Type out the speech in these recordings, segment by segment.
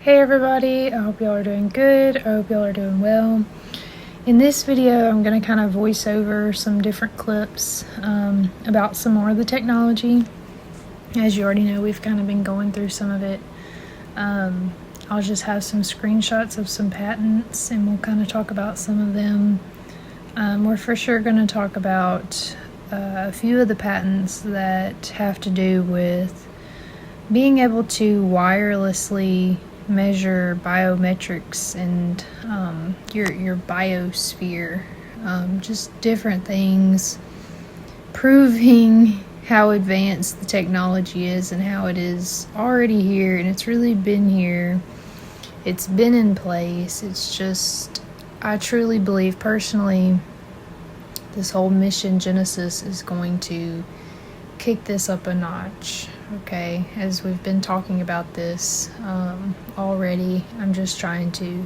Hey everybody, I hope y'all are doing good. I hope y'all are doing well. In this video, I'm going to kind of voice over some different clips about some more of the technology. As you already know, we've kind of been going through some of it. I'll just have some screenshots of some patents and we'll kind of talk about some of them. We're for sure going to talk about a few of the patents that have to do with being able to wirelessly measure biometrics and your biosphere, just different things, proving how advanced the technology is and how it is already here, and it's really been here. It's been in place. It's just, I truly believe personally, this whole mission Genesis is going to kick this up a notch. Okay, as we've been talking about this already, I'm just trying to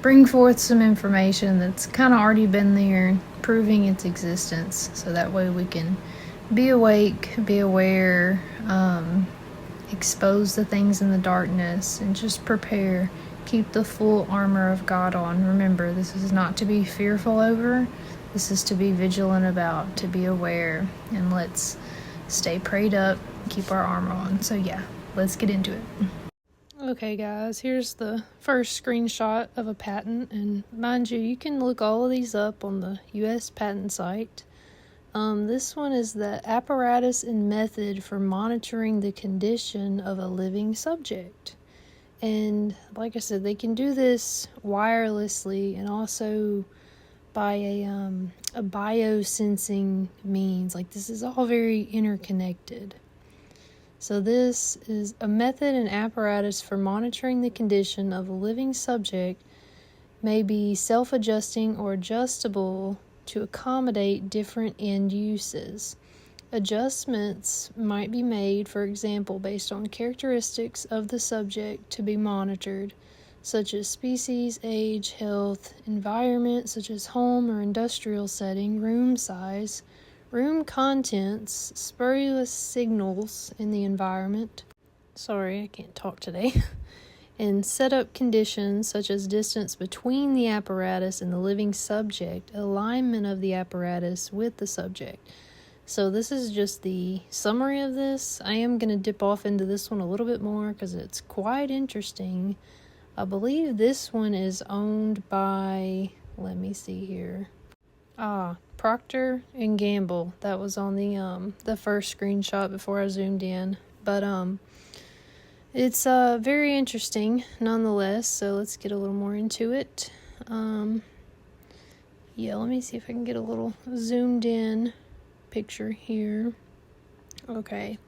bring forth some information that's kind of already been there, proving its existence, so that way we can be awake, be aware, expose the things in the darkness, and just prepare. Keep the full armor of God on. Remember, this is not to be fearful over. This is to be vigilant about, to be aware, and let's stay prayed up, keep our armor on. So yeah, let's get into it. Okay guys, here's the first screenshot of a patent, and mind you, you can look all of these up on the US patent site. This one is the apparatus and method for monitoring the condition of a living subject. And like I said, they can do this wirelessly and also by a biosensing means. Like, this is all very interconnected. So this is a method and apparatus for monitoring the condition of a living subject, may be self-adjusting or adjustable to accommodate different end uses. Adjustments might be made, for example, based on characteristics of the subject to be monitored, such as species, age, health, environment, such as home or industrial setting, room size, room contents, spurious signals in the environment. Sorry, I can't talk today. And setup conditions such as distance between the apparatus and the living subject, alignment of the apparatus with the subject. So this is just the summary of this. I am going to dip off into this one a little bit more because it's quite interesting. I believe this one is owned by, let me see here. Procter and Gamble. That was on the first screenshot before I zoomed in. But it's very interesting nonetheless. So let's get a little more into it. Yeah, let me see if I can get a little zoomed in picture here. Okay.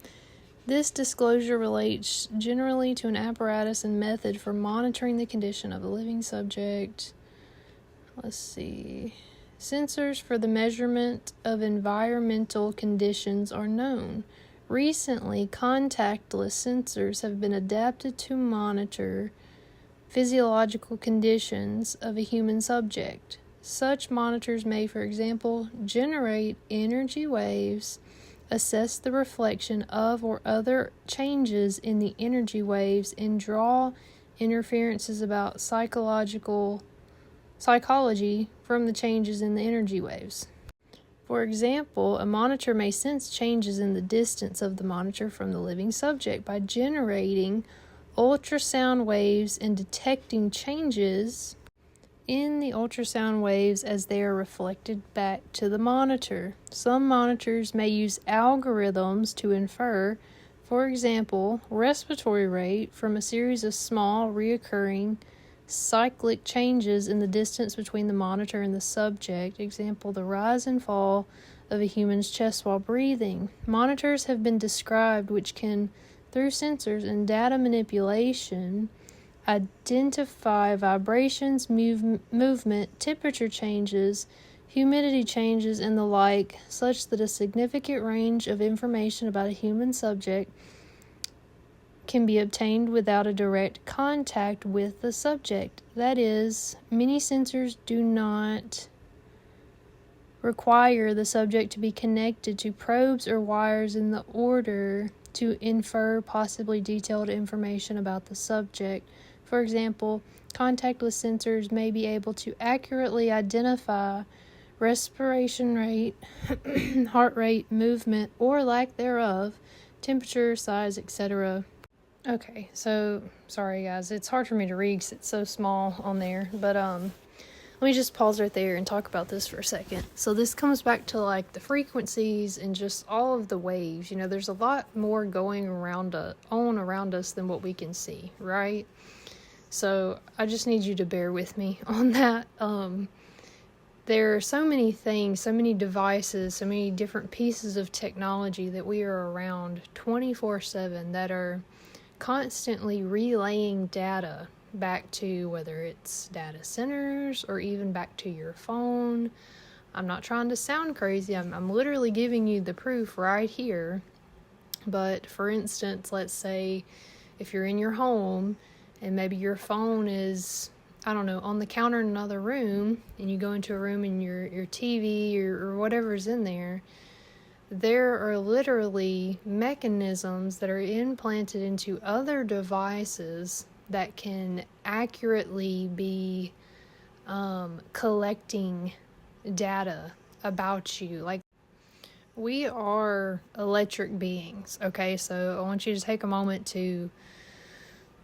This disclosure relates generally to an apparatus and method for monitoring the condition of the living subject. Let's see. Sensors for the measurement of environmental conditions are known. Recently, contactless sensors have been adapted to monitor physiological conditions of a human subject. Such monitors may, for example, generate energy waves, assess the reflection of or other changes in the energy waves, and draw inferences about psychology from the changes in the energy waves. For example, a monitor may sense changes in the distance of the monitor from the living subject by generating ultrasound waves and detecting changes in the ultrasound waves as they are reflected back to the monitor. Some monitors may use algorithms to infer, for example, respiratory rate from a series of small, recurring, cyclic changes in the distance between the monitor and the subject. Example, the rise and fall of a human's chest while breathing. Monitors have been described which can, through sensors and data manipulation, identify vibrations, movement, temperature changes, humidity changes, and the like, such that a significant range of information about a human subject can be obtained without a direct contact with the subject. That is, many sensors do not require the subject to be connected to probes or wires in the order to infer possibly detailed information about the subject For example, contactless sensors may be able to accurately identify respiration rate, heart rate, movement, or lack thereof, temperature, size, etc. Okay, so sorry guys, it's hard for me to read because it's so small on there, but let me just pause right there and talk about this for a second. So this comes back to like the frequencies and just all of the waves. You know, there's a lot more going around us than what we can see, right? So I just need you to bear with me on that. There are so many things, so many devices, so many different pieces of technology that we are around 24/7 that are constantly relaying data back to, whether it's data centers or even back to your phone. I'm not trying to sound crazy. I'm literally giving you the proof right here. But for instance, let's say if you're in your home and maybe your phone is, I don't know, on the counter in another room, and you go into a room and your TV or whatever's in there, there are literally mechanisms that are implanted into other devices that can accurately be collecting data about you. Like, we are electric beings, okay? So I want you to take a moment to,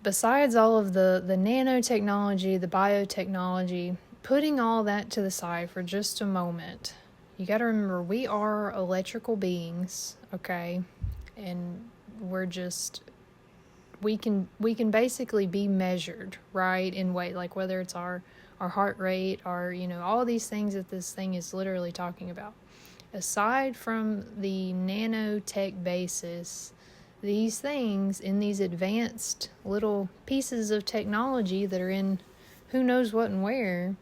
besides all of the nanotechnology, the biotechnology, putting all that to the side for just a moment, you got to remember we are electrical beings, okay? And we can basically be measured, right, in way, like whether it's our heart rate, our, you know, all these things that this thing is literally talking about. Aside from the nanotech basis, these things in these advanced little pieces of technology that are in who knows what and where,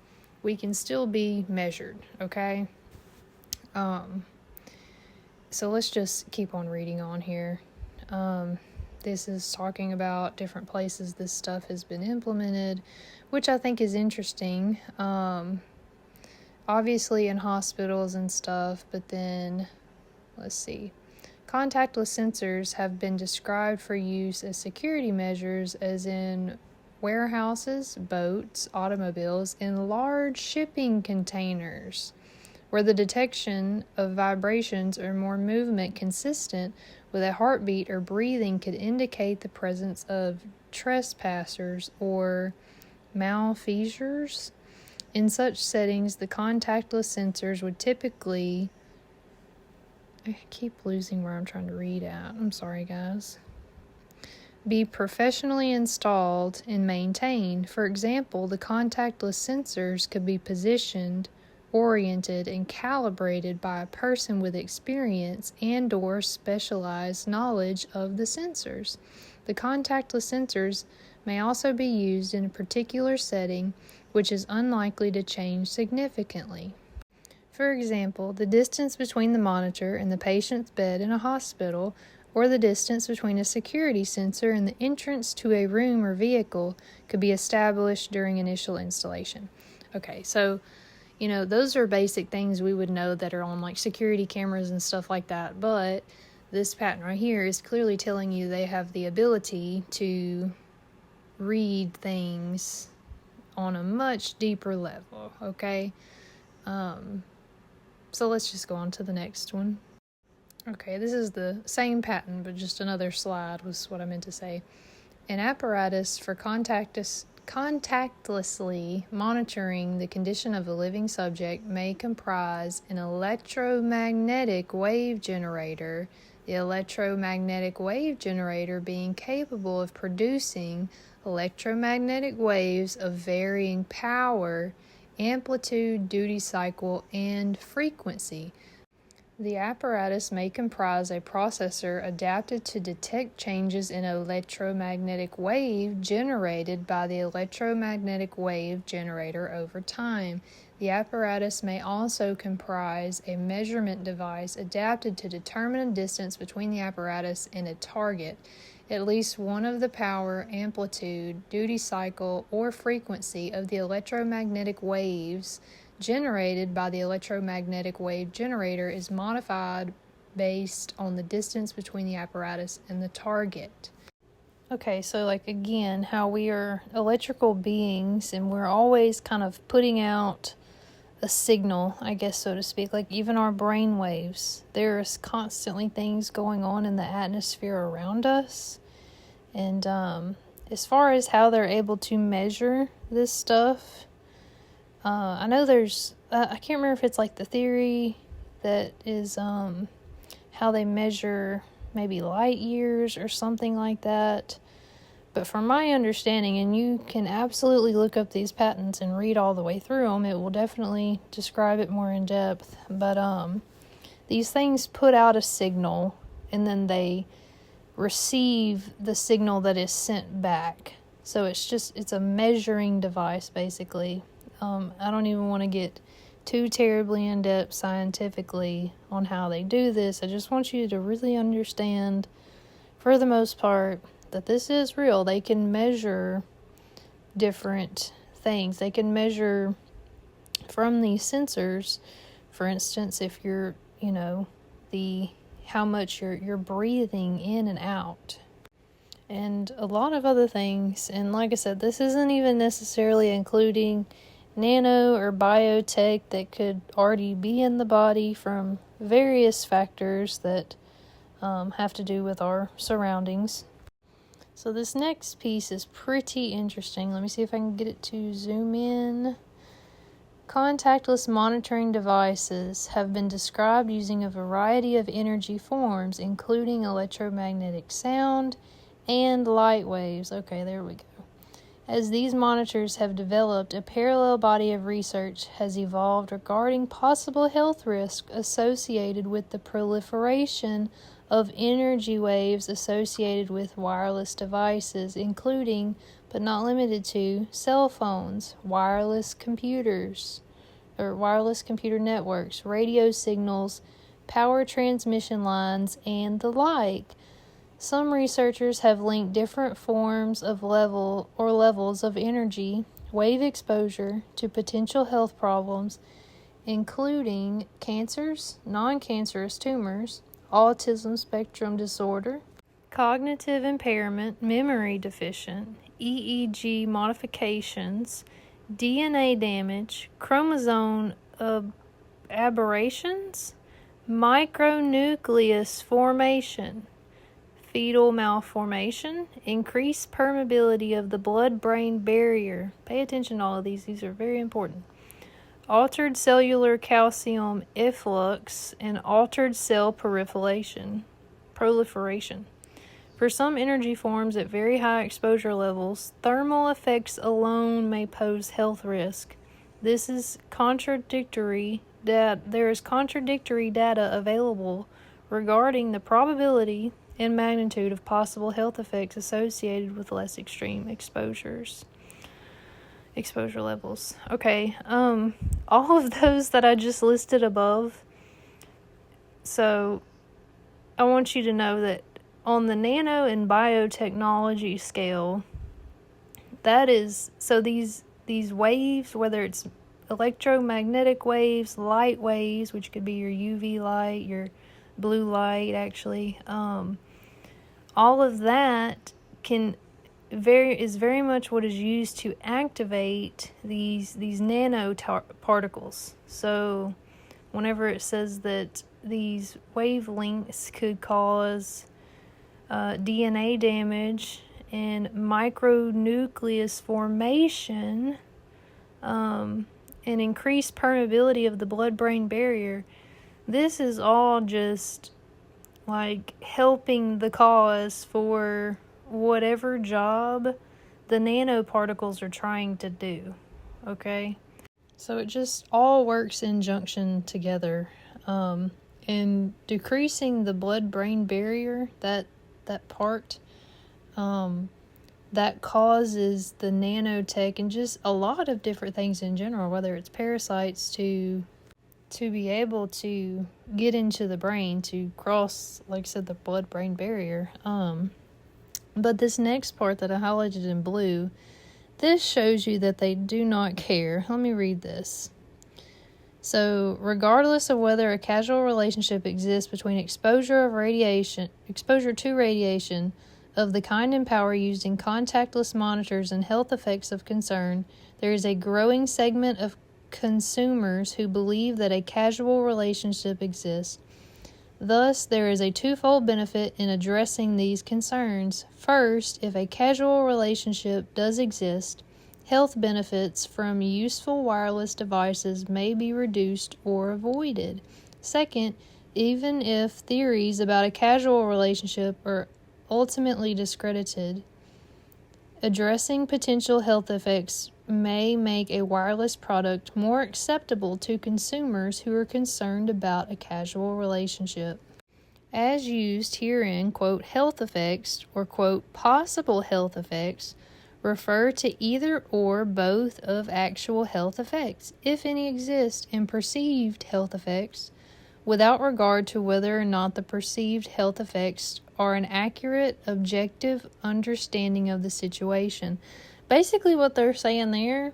we can still be measured, okay? So let's just keep on reading on here. This is talking about different places this stuff has been implemented, which I think is interesting. Obviously in hospitals and stuff, but then, let's see. Contactless sensors have been described for use as security measures, as in warehouses, boats, automobiles, and large shipping containers, where the detection of vibrations or more movement consistent with a heartbeat or breathing could indicate the presence of trespassers or malfeasors. In such settings, the contactless sensors would typically... I keep losing where I'm trying to read at. I'm sorry, guys. Be professionally installed and maintained. For example, the contactless sensors could be positioned, oriented, and calibrated by a person with experience and/or specialized knowledge of the sensors. The contactless sensors may also be used in a particular setting, which is unlikely to change significantly. For example, the distance between the monitor and the patient's bed in a hospital, or the distance between a security sensor and the entrance to a room or vehicle, could be established during initial installation. Okay, so, you know, those are basic things we would know that are on like security cameras and stuff like that, but this patent right here is clearly telling you they have the ability to read things on a much deeper level, okay? So let's just go on to the next one. Okay, this is the same patent, but just another slide was what I meant to say. An apparatus for contactlessly monitoring the condition of a living subject may comprise an electromagnetic wave generator, the electromagnetic wave generator being capable of producing electromagnetic waves of varying power, amplitude, duty cycle, and frequency. The apparatus may comprise a processor adapted to detect changes in electromagnetic wave generated by the electromagnetic wave generator over time. The apparatus may also comprise a measurement device adapted to determine a distance between the apparatus and a target. At least one of the power, amplitude, duty cycle, or frequency of the electromagnetic waves generated by the electromagnetic wave generator is modified based on the distance between the apparatus and the target. Okay, so like again, how we are electrical beings and we're always kind of putting out a signal, I guess, so to speak. Like even our brain waves, there's constantly things going on in the atmosphere around us. And as far as how they're able to measure this stuff, I know there's, I can't remember if it's like the theory that is how they measure maybe light years or something like that. But from my understanding, and you can absolutely look up these patents and read all the way through them, it will definitely describe it more in depth. But these things put out a signal, and then they receive the signal that is sent back. So it's a measuring device, basically. I don't even want to get too terribly in depth scientifically on how they do this. I just want you to really understand, for the most part, that this is real. They can measure different things. They can measure from these sensors, for instance, if you're, how much you're breathing in and out. And a lot of other things. And like I said, this isn't even necessarily including nano or biotech that could already be in the body from various factors that have to do with our surroundings. So this next piece is pretty interesting. Let me see if I can get it to zoom in. Contactless monitoring devices have been described using a variety of energy forms, including electromagnetic sound and light waves. Okay, there we go. As these monitors have developed, a parallel body of research has evolved regarding possible health risks associated with the proliferation of energy waves associated with wireless devices, including, but not limited to, cell phones, wireless computers, or wireless computer networks, radio signals, power transmission lines, and the like. Some researchers have linked different forms of levels of energy wave exposure to potential health problems, including cancers, non-cancerous tumors, autism spectrum disorder, cognitive impairment, memory deficient, EEG modifications, DNA damage, chromosome aberrations, micronucleus formation, fetal malformation, increased permeability of the blood-brain barrier. Pay attention to all of these are very important. Altered cellular calcium efflux, and altered cell proliferation. For some energy forms at very high exposure levels, thermal effects alone may pose health risk. There is contradictory data available regarding the probability and magnitude of possible health effects associated with less extreme exposure levels. Okay, all of those that I just listed above, so I want you to know that on the nano and biotechnology scale, that is, so these waves, whether it's electromagnetic waves, light waves, which could be your UV light, your blue light, actually, all of that is very much what is used to activate these nanoparticles. So whenever it says that these wavelengths could cause DNA damage and micronucleus formation, and increased permeability of the blood-brain barrier, this is all just like helping the cause for whatever job the nanoparticles are trying to do. Okay? So it just all works in junction together. And decreasing the blood-brain barrier, that part, that causes the nanotech and just a lot of different things in general, whether it's parasites, to be able to get into the brain, to cross, like I said, the blood-brain barrier. But this next part that I highlighted in blue, this shows you that they do not care. Let me read this. So, regardless of whether a causal relationship exists between exposure to radiation, of the kind and power used in contactless monitors and health effects of concern, there is a growing segment of consumers who believe that a causal relationship exists. Thus, there is a twofold benefit in addressing these concerns. First, if a causal relationship does exist, health benefits from useful wireless devices may be reduced or avoided. Second, even if theories about a causal relationship are ultimately discredited, addressing potential health effects may make a wireless product more acceptable to consumers who are concerned about a causal relationship. As used herein, quote, health effects, or quote, possible health effects, refer to either or both of actual health effects, if any exist, and perceived health effects, without regard to whether or not the perceived health effects are an accurate, objective understanding of the situation. Basically, what they're saying there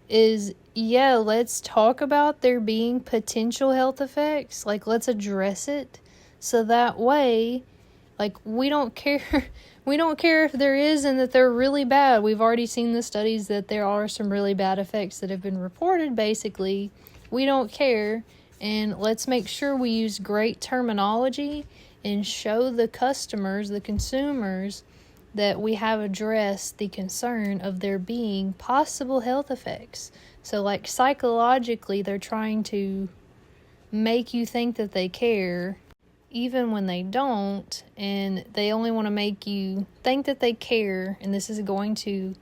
is, yeah, let's talk about there being potential health effects. Like, let's address it. So that way, like, we don't care. We don't care if there is and that they're really bad. We've already seen the studies that there are some really bad effects that have been reported, basically. We don't care. And let's make sure we use great terminology and show the customers, the consumers, that we have addressed the concern of there being possible health effects. So, like, psychologically, they're trying to make you think that they care, even when they don't, and they only want to make you think that they care, and this is going to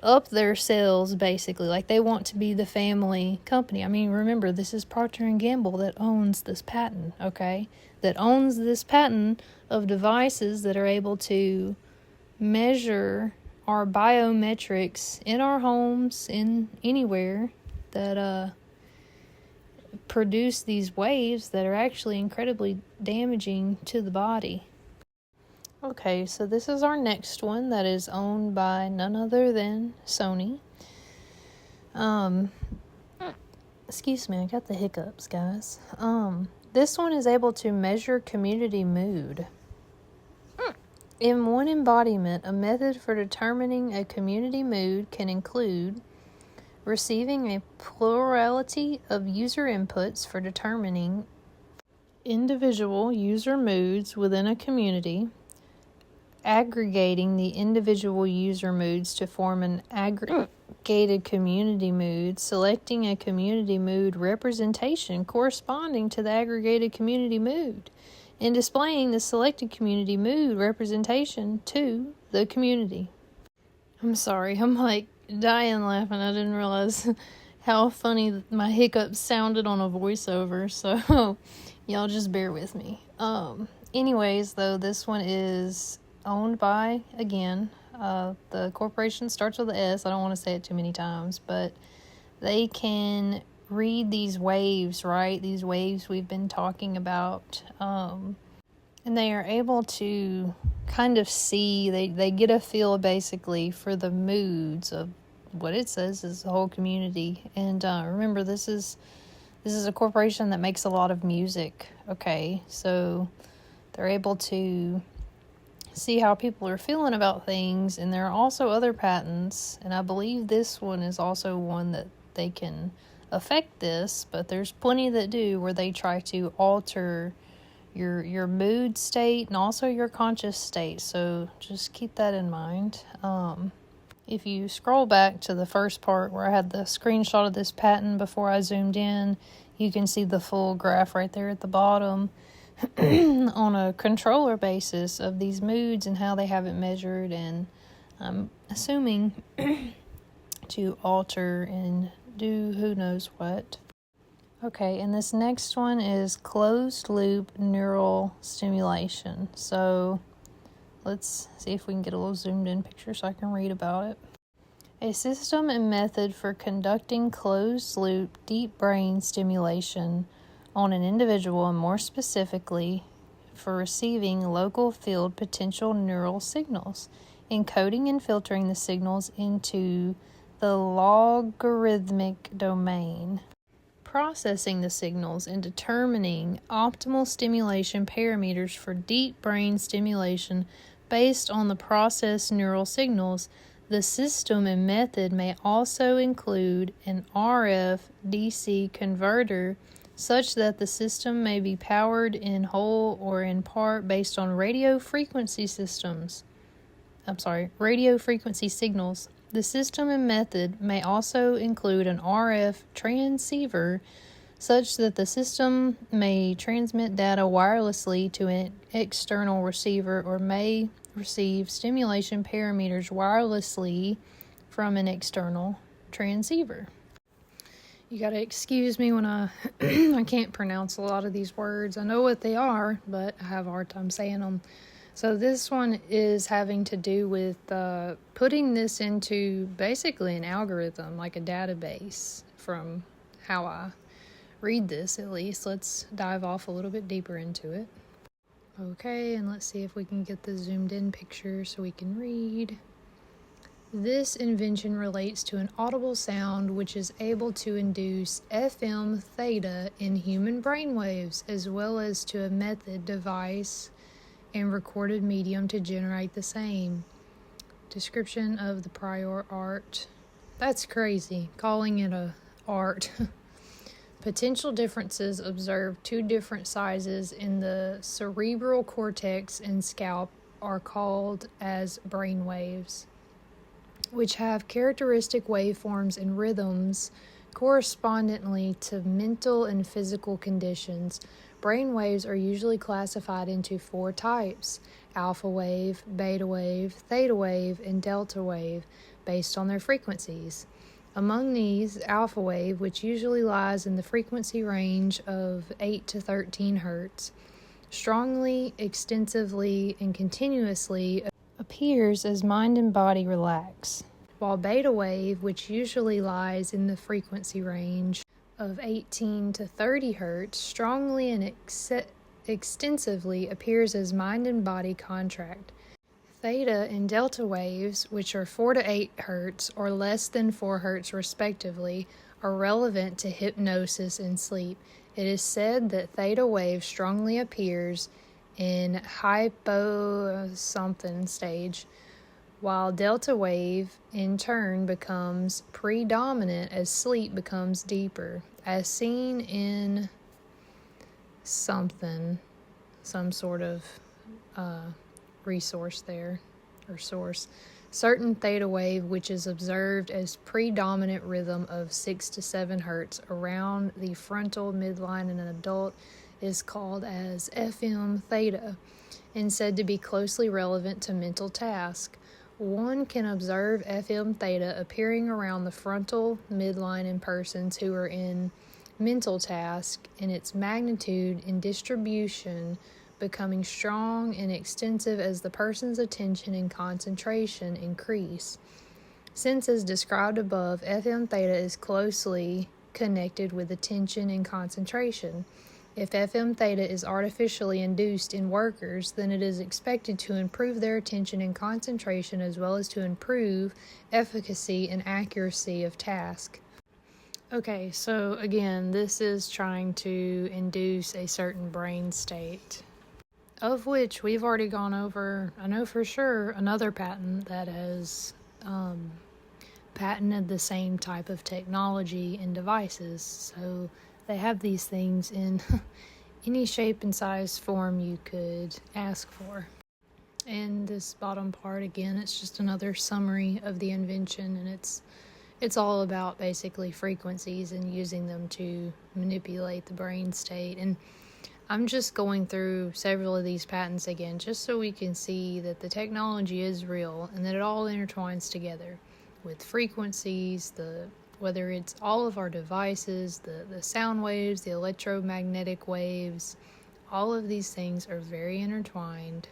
up their sales, basically. Like, they want to be the family company. I mean, remember, this is Procter & Gamble that owns this patent, okay? That owns this patent of devices that are able to measure our biometrics in our homes, in anywhere, that produce these waves that are actually incredibly damaging to the body. Okay, so this is our next one that is owned by none other than Sony. Excuse me, I got the hiccups, guys. This one is able to measure community mood. In one embodiment, a method for determining a community mood can include receiving a plurality of user inputs for determining individual user moods within a community, aggregating the individual user moods to form an aggregated community mood, selecting a community mood representation corresponding to the aggregated community mood, and displaying the selected community mood representation to the community. I'm sorry, I'm like dying laughing. I didn't realize how funny my hiccups sounded on a voiceover, so y'all just bear with me. Anyways, though, this one is owned by, again, the corporation starts with an S. I don't want to say it too many times, but they can read these waves, right? These waves we've been talking about. And they are able to kind of see, they get a feel basically for the moods of what it says is the whole community. And remember, this is a corporation that makes a lot of music, okay? So they're able to see how people are feeling about things, and there are also other patents, and I believe this one is also one that they can affect this, but there's plenty that do, where they try to alter your mood state and also your conscious state, so just keep that in mind. If you scroll back to the first part where I had the screenshot of this patent before I zoomed in, you can see the full graph right there at the bottom on a controller basis of these moods and how they have it measured, and I'm assuming to alter and do who knows what. Okay, and this next one is closed loop neural stimulation. So let's see if we can get a little zoomed in picture so I can read about it. A system and method for conducting closed loop deep brain stimulation on an individual, and more specifically for receiving local field potential neural signals, encoding and filtering the signals into the logarithmic domain, processing the signals and determining optimal stimulation parameters for deep brain stimulation based on the processed neural signals. The system and method may also include an RF DC converter, such that the system may be powered in whole or in part based on radio frequency signals. The system and method may also include an RF transceiver, such that the system may transmit data wirelessly to an external receiver or may receive stimulation parameters wirelessly from an external transceiver. You gotta excuse me when I can't pronounce a lot of these words. I know what they are, but I have a hard time saying them. So this one is having to do with putting this into basically an algorithm, like a database, from how I read this at least. Let's dive off a little bit deeper into it. Okay, and let's see if we can get the zoomed in picture so we can read. This invention relates to an audible sound which is able to induce FM theta in human brainwaves, as well as to a method, device, and recorded medium to generate the same. Description of the prior art. That's crazy, calling it a art. Potential differences observed. 2 different sizes in the cerebral cortex and scalp are called as brainwaves, which have characteristic waveforms and rhythms correspondingly to mental and physical conditions. Brainwaves are usually classified into 4 types: alpha wave, beta wave, theta wave, and delta wave, based on their frequencies. Among these, alpha wave, which usually lies in the frequency range of 8 to 13 Hz, strongly, extensively, and continuously appears as mind and body relax, while beta wave, which usually lies in the frequency range of 18 to 30 Hz, strongly and extensively appears as mind and body contract. Theta and delta waves, which are 4 to 8 Hz or less than 4 Hz respectively, are relevant to hypnosis and sleep. It is said that theta wave strongly appears in hypo-something stage, while delta wave in turn becomes predominant as sleep becomes deeper, as seen in some sort of resource there, or source. Certain theta wave, which is observed as predominant rhythm of 6 to 7 Hz around the frontal midline in an adult, is called as FM theta and said to be closely relevant to mental task. One can observe FM theta appearing around the frontal midline in persons who are in mental task, and its magnitude and distribution becoming strong and extensive as the person's attention and concentration increase. Since, as described above, FM theta is closely connected with attention and concentration. If FM theta is artificially induced in workers, then it is expected to improve their attention and concentration, as well as to improve efficacy and accuracy of task. Okay, so again, this is trying to induce a certain brain state, of which we've already gone over, I know for sure, another patent that has patented the same type of technology and devices. So they have these things in any shape and size form you could ask for. And this bottom part, again, it's just another summary of the invention, and it's all about basically frequencies and using them to manipulate the brain state. And I'm just going through several of these patents again, just so we can see that the technology is real and that it all intertwines together with frequencies, whether it's all of our devices, the sound waves, the electromagnetic waves, all of these things are very intertwined.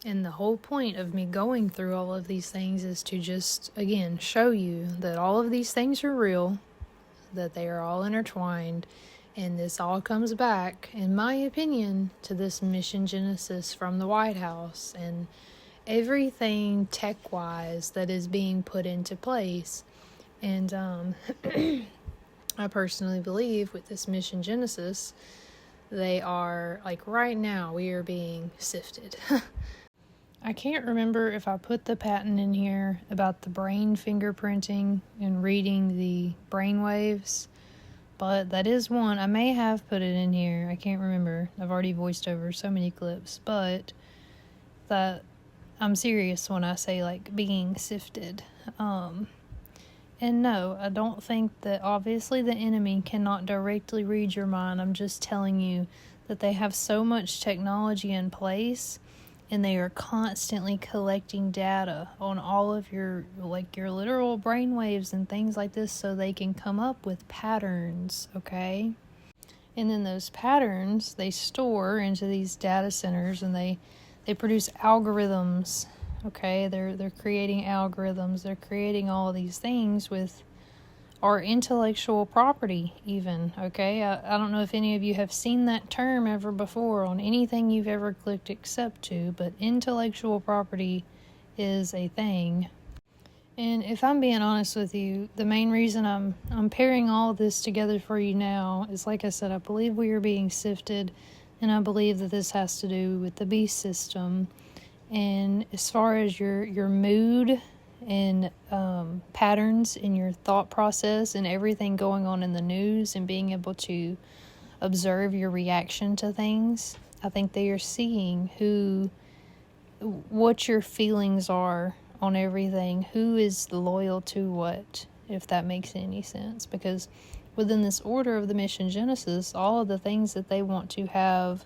And the whole point of me going through all of these things is to just, again, show you that all of these things are real, that they are all intertwined. And this all comes back, in my opinion, to this Mission Genesis from the White House and everything tech-wise that is being put into place. And I personally believe with this Mission Genesis, they are, like right now, we are being sifted. I can't remember if I put the patent in here about the brain fingerprinting and reading the brain waves, but that is one. I may have put it in here. I can't remember. I've already voiced over so many clips, but that I'm serious when I say like being sifted. And no, I don't think that obviously the enemy cannot directly read your mind. I'm just telling you that they have so much technology in place and they are constantly collecting data on all of your literal brain waves and things like this so they can come up with patterns, okay? And then those patterns they store into these data centers and they produce algorithms. Okay, they're creating algorithms. They're creating all these things with our intellectual property even, okay? I don't know if any of you have seen that term ever before on anything you've ever clicked accept to, but intellectual property is a thing. And if I'm being honest with you, the main reason I'm pairing all of this together for you now is, like I said, I believe we are being sifted, and I believe that this has to do with the beast system. And as far as your mood and patterns in your thought process and everything going on in the news and being able to observe your reaction to things, I think they are seeing what your feelings are on everything, who is loyal to what, if that makes any sense. Because within this order of the Mission Genesis, all of the things that they want to have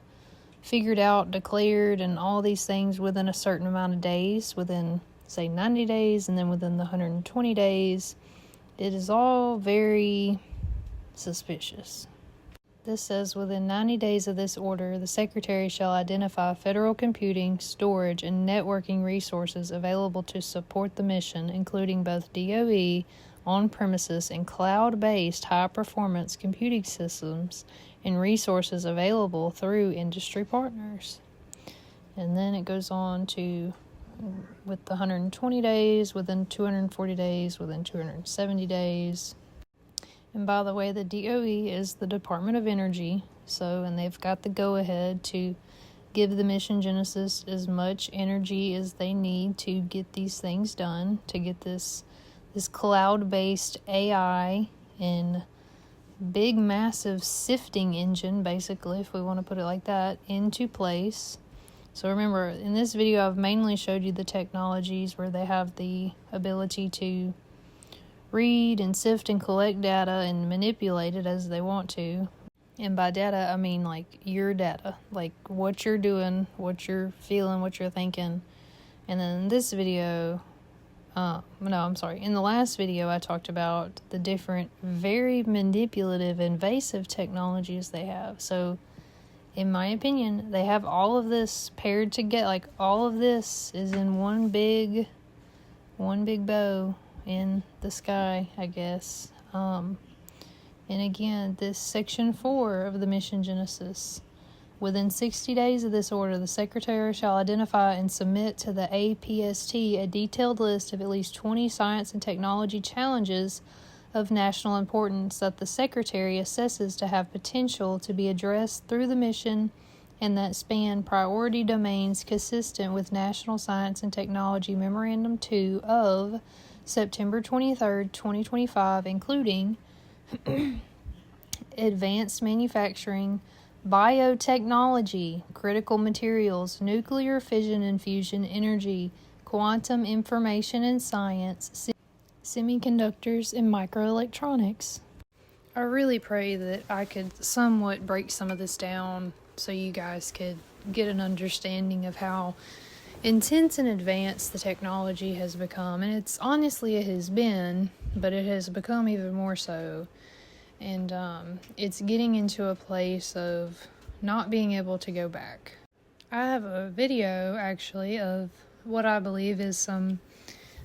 figured out, declared, and all these things within a certain amount of days, within, say, 90 days, and then within the 120 days, it is all very suspicious. This says, within 90 days of this order, the Secretary shall identify federal computing, storage, and networking resources available to support the mission, including both DOE, on-premises, and cloud-based high-performance computing systems and resources available through industry partners. And then it goes on to, with the 120 days, within 240 days, within 270 days. And by the way, the DOE is the Department of Energy, and they've got the go-ahead to give the Mission Genesis as much energy as they need to get these things done, to get this cloud-based AI and big, massive sifting engine, basically, if we want to put it like that, into place. So remember, in this video, I've mainly showed you the technologies where they have the ability to read and sift and collect data and manipulate it as they want to. And by data, I mean like your data, like what you're doing, what you're feeling, what you're thinking. And then in this video, in the last video, I talked about the different, very manipulative, invasive technologies they have. So, in my opinion, they have all of this paired together. Like, all of this is in one big bow in the sky, I guess. And again, this Section 4 of the Mission Genesis. Within 60 days of this order, the Secretary shall identify and submit to the APST a detailed list of at least 20 science and technology challenges of national importance that the Secretary assesses to have potential to be addressed through the mission and that span priority domains consistent with National Science and Technology Memorandum 2 of September 23, 2025, including advanced manufacturing, biotechnology, critical materials, nuclear fission and fusion energy, quantum information and science, semiconductors, and microelectronics. I really pray that I could somewhat break some of this down so you guys could get an understanding of how intense and advanced the technology has become. And it has been, but it has become even more so. And it's getting into a place of not being able to go back. I have a video, actually, of what I believe is some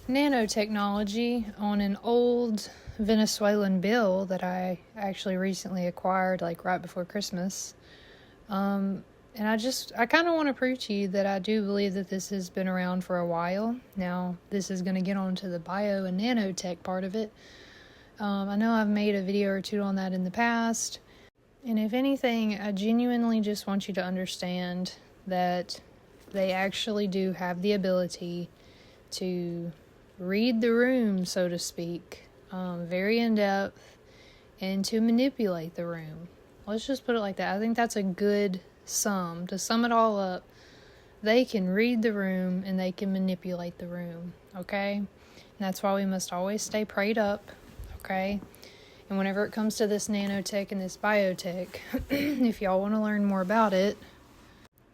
nanotechnology on an old Venezuelan bill that I actually recently acquired, like right before Christmas. And I kind of want to prove to you that I do believe that this has been around for a while. Now, this is going to get on to the bio and nanotech part of it. I know I've made a video or two on that in the past, and if anything, I genuinely just want you to understand that they actually do have the ability to read the room, so to speak, very in depth, and to manipulate the room. Let's just put it like that. I think that's a good sum. To sum it all up, they can read the room and they can manipulate the room, okay? And that's why we must always stay prayed up, okay? And whenever it comes to this nanotech and this biotech, if y'all want to learn more about it,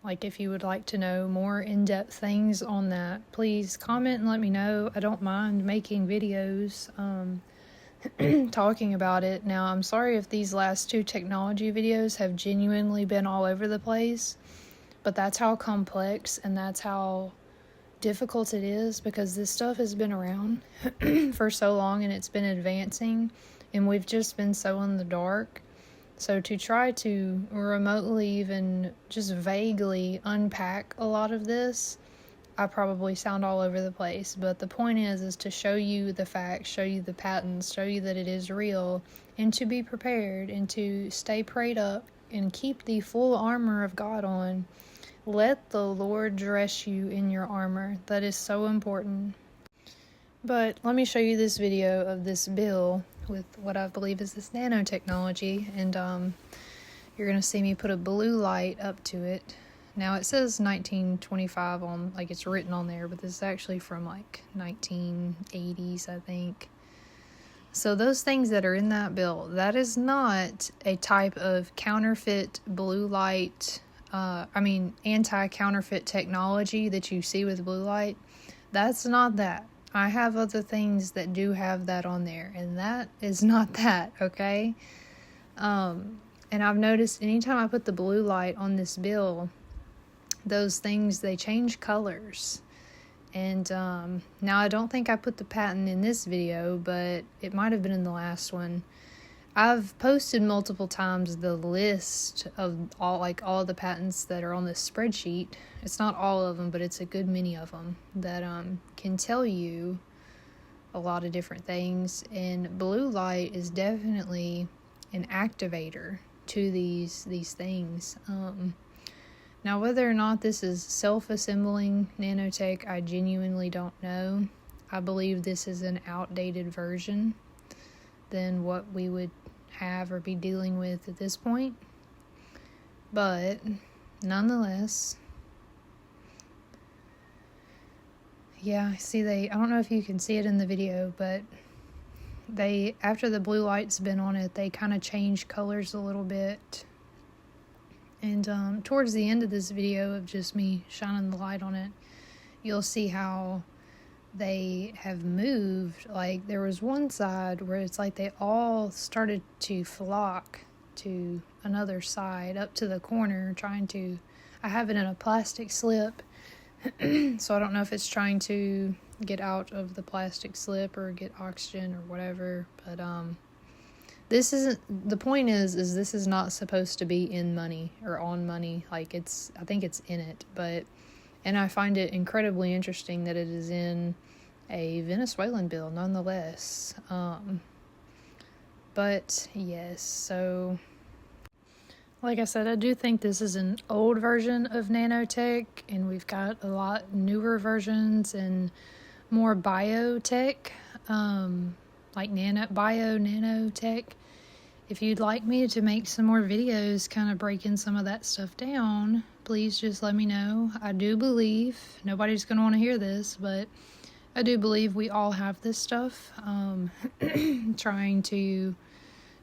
like if you would like to know more in-depth things on that, please comment and let me know. I don't mind making videos talking about it. Now, I'm sorry if these last 2 technology videos have genuinely been all over the place, but that's how complex and that's how difficult it is, because this stuff has been around for so long and it's been advancing, and we've just been so in the dark. So to try to remotely, even just vaguely unpack a lot of this, I probably sound all over the place. But the point is to show you the facts, show you the patents, show you that it is real, and to be prepared and to stay prayed up and keep the full armor of God on. Let the Lord dress you in your armor. That is so important. But let me show you this video of this bill with what I believe is this nanotechnology, and you're going to see me put a blue light up to it. Now it says 1925 on, like it's written on there, but this is actually from like 1980s, I think. So those things that are in that bill, that is not a type of counterfeit blue light, anti-counterfeit technology that you see with blue light. That's not that. I have other things that do have that on there, and that is not that, okay? And I've noticed anytime I put the blue light on this bill, those things, they change colors. And now I don't think I put the patent in this video, but it might have been in the last one. I've posted multiple times the list of all the patents that are on this spreadsheet. It's not all of them, but it's a good many of them that can tell you a lot of different things. And blue light is definitely an activator to these things. Now, whether or not this is self-assembling nanotech, I genuinely don't know. I believe this is an outdated version than what we would have or be dealing with at this point. But nonetheless, yeah, see, I don't know if you can see it in the video, but after the blue light's been on it, they kind of change colors a little bit. And towards the end of this video of just me shining the light on it, you'll see how they have moved. Like, there was one side where it's like they all started to flock to another side, up to the corner, I have it in a plastic slip, so I don't know if it's trying to get out of the plastic slip or get oxygen or whatever, but the point is this is not supposed to be in money or on money. Like, I think it's in it, and I find it incredibly interesting that it is in a Venezuelan bill nonetheless. But yes, so like I said, I do think this is an old version of nanotech, and we've got a lot newer versions and more biotech, like nanotech. If you'd like me to make some more videos kind of breaking some of that stuff down, please just let me know. I do believe, nobody's going to want to hear this, but I do believe we all have this stuff, trying to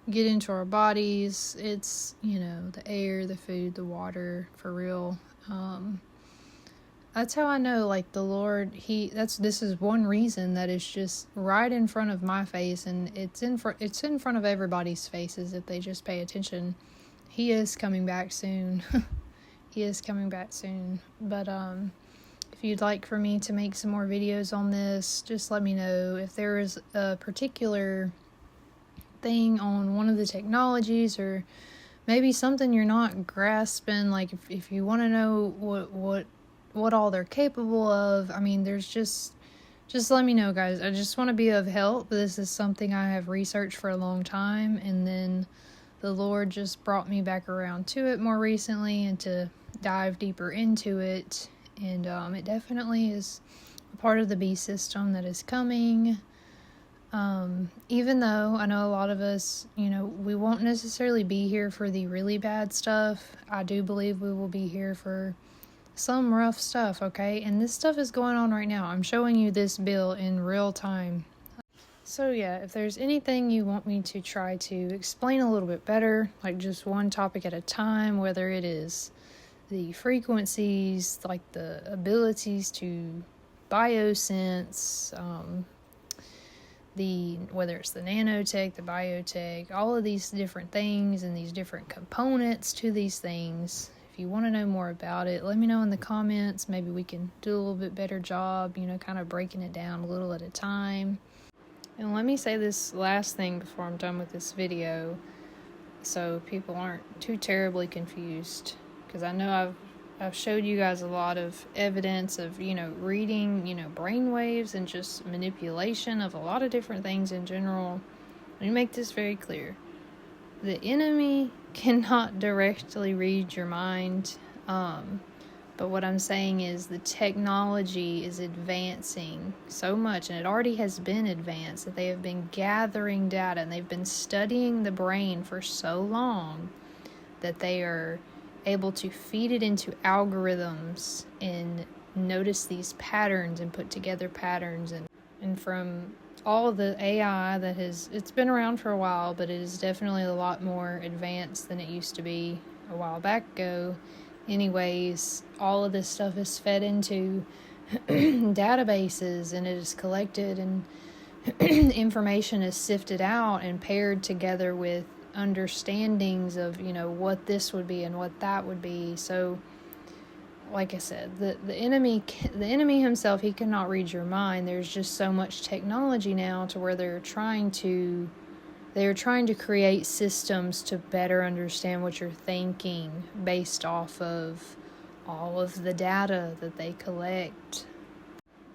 get into our bodies. It's, the air, the food, the water, for real. That's how I know, like, the Lord, this is one reason that it's just right in front of my face, and it's in front of everybody's faces if they just pay attention. He is coming back soon. He is coming back soon. But if you'd like for me to make some more videos on this, just let me know. If there is a particular thing on one of the technologies, or maybe something you're not grasping, like if you want to know what all they're capable of, there's just let me know, guys. I just want to be of help. This is something I have researched for a long time, and then the Lord just brought me back around to it more recently and to dive deeper into it. And it definitely is a part of the beast system that is coming. Even though I know a lot of us, we won't necessarily be here for the really bad stuff, I do believe we will be here for some rough stuff, okay? And this stuff is going on right now. I'm showing you this bill in real time. So yeah, if there's anything you want me to try to explain a little bit better, like just one topic at a time, whether it is the frequencies, like the abilities to biosense, whether it's the nanotech, the biotech, all of these different things and these different components to these things. If you want to know more about it, let me know in the comments. Maybe we can do a little bit better job, kind of breaking it down a little at a time. And let me say this last thing before I'm done with this video, so people aren't too terribly confused, because I know I've showed you guys a lot of evidence of, reading, brain waves and just manipulation of a lot of different things in general. Let me make this very clear. The enemy cannot directly read your mind, but what I'm saying is the technology is advancing so much, and it already has been advanced, that they have been gathering data and they've been studying the brain for so long that they are able to feed it into algorithms and notice these patterns and put together patterns. And from all the AI it's been around for a while, but it is definitely a lot more advanced than it used to be a while back ago. Anyways, all of this stuff is fed into databases, and it is collected, and information is sifted out and paired together with understandings of, what this would be and what that would be. So, like I said, the enemy himself, he cannot read your mind. There's just so much technology now to where they're trying to create systems to better understand what you're thinking based off of all of the data that they collect.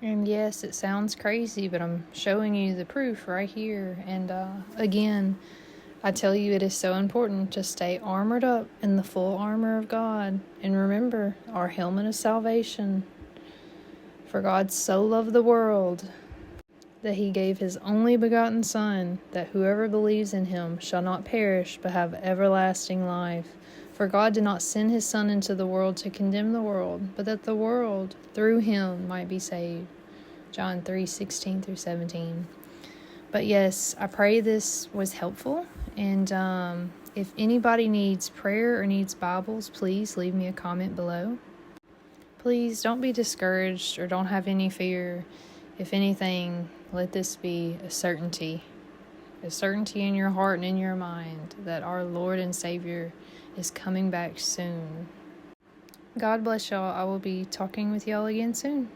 And yes, it sounds crazy, but I'm showing you the proof right here. And again, I tell you, it is so important to stay armored up in the full armor of God. And remember, our helmet of salvation. For God so loved the world that he gave his only begotten Son, that whoever believes in him shall not perish, but have everlasting life. For God did not send his Son into the world to condemn the world, but that the world through him might be saved. John 3:16-17. But yes, I pray this was helpful. And if anybody needs prayer or needs Bibles, please leave me a comment below. Please don't be discouraged or don't have any fear. If anything, let this be a certainty in your heart and in your mind that our Lord and Savior is coming back soon. God bless y'all. I will be talking with y'all again soon.